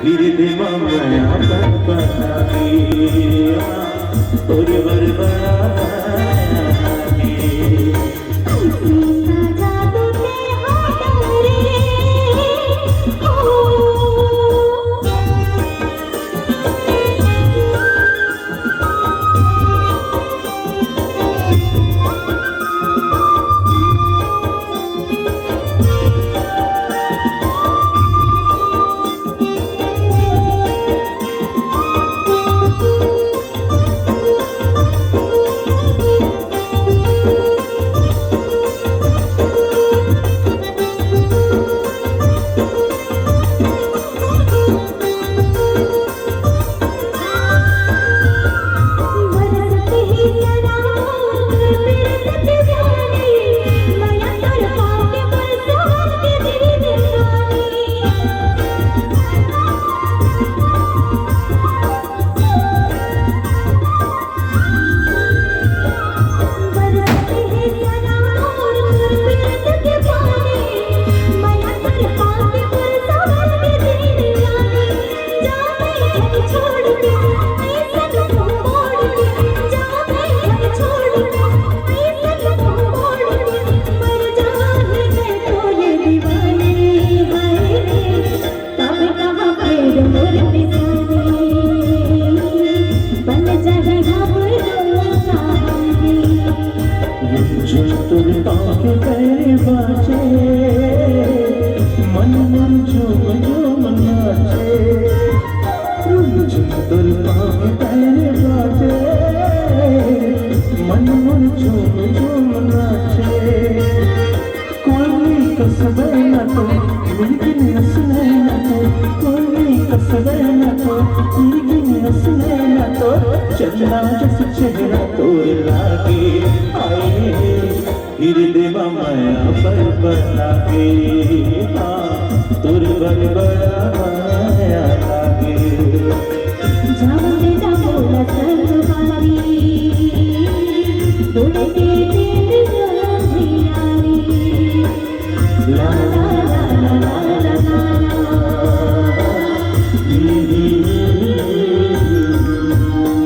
हृदय माया पलपलागे तोरे बरबरा मन मन झूम झूम नाचे तुल पाँव पैर बाजे मन मन झूम झूम नाचे कोई कसबे न तो लेकिन हंसने न तो कोई कसबे न तो लेकिन हंसने न तो चलना जस चेहरा तोर लागे आए हृदय माया पर लागे हाँ तोर बरबरा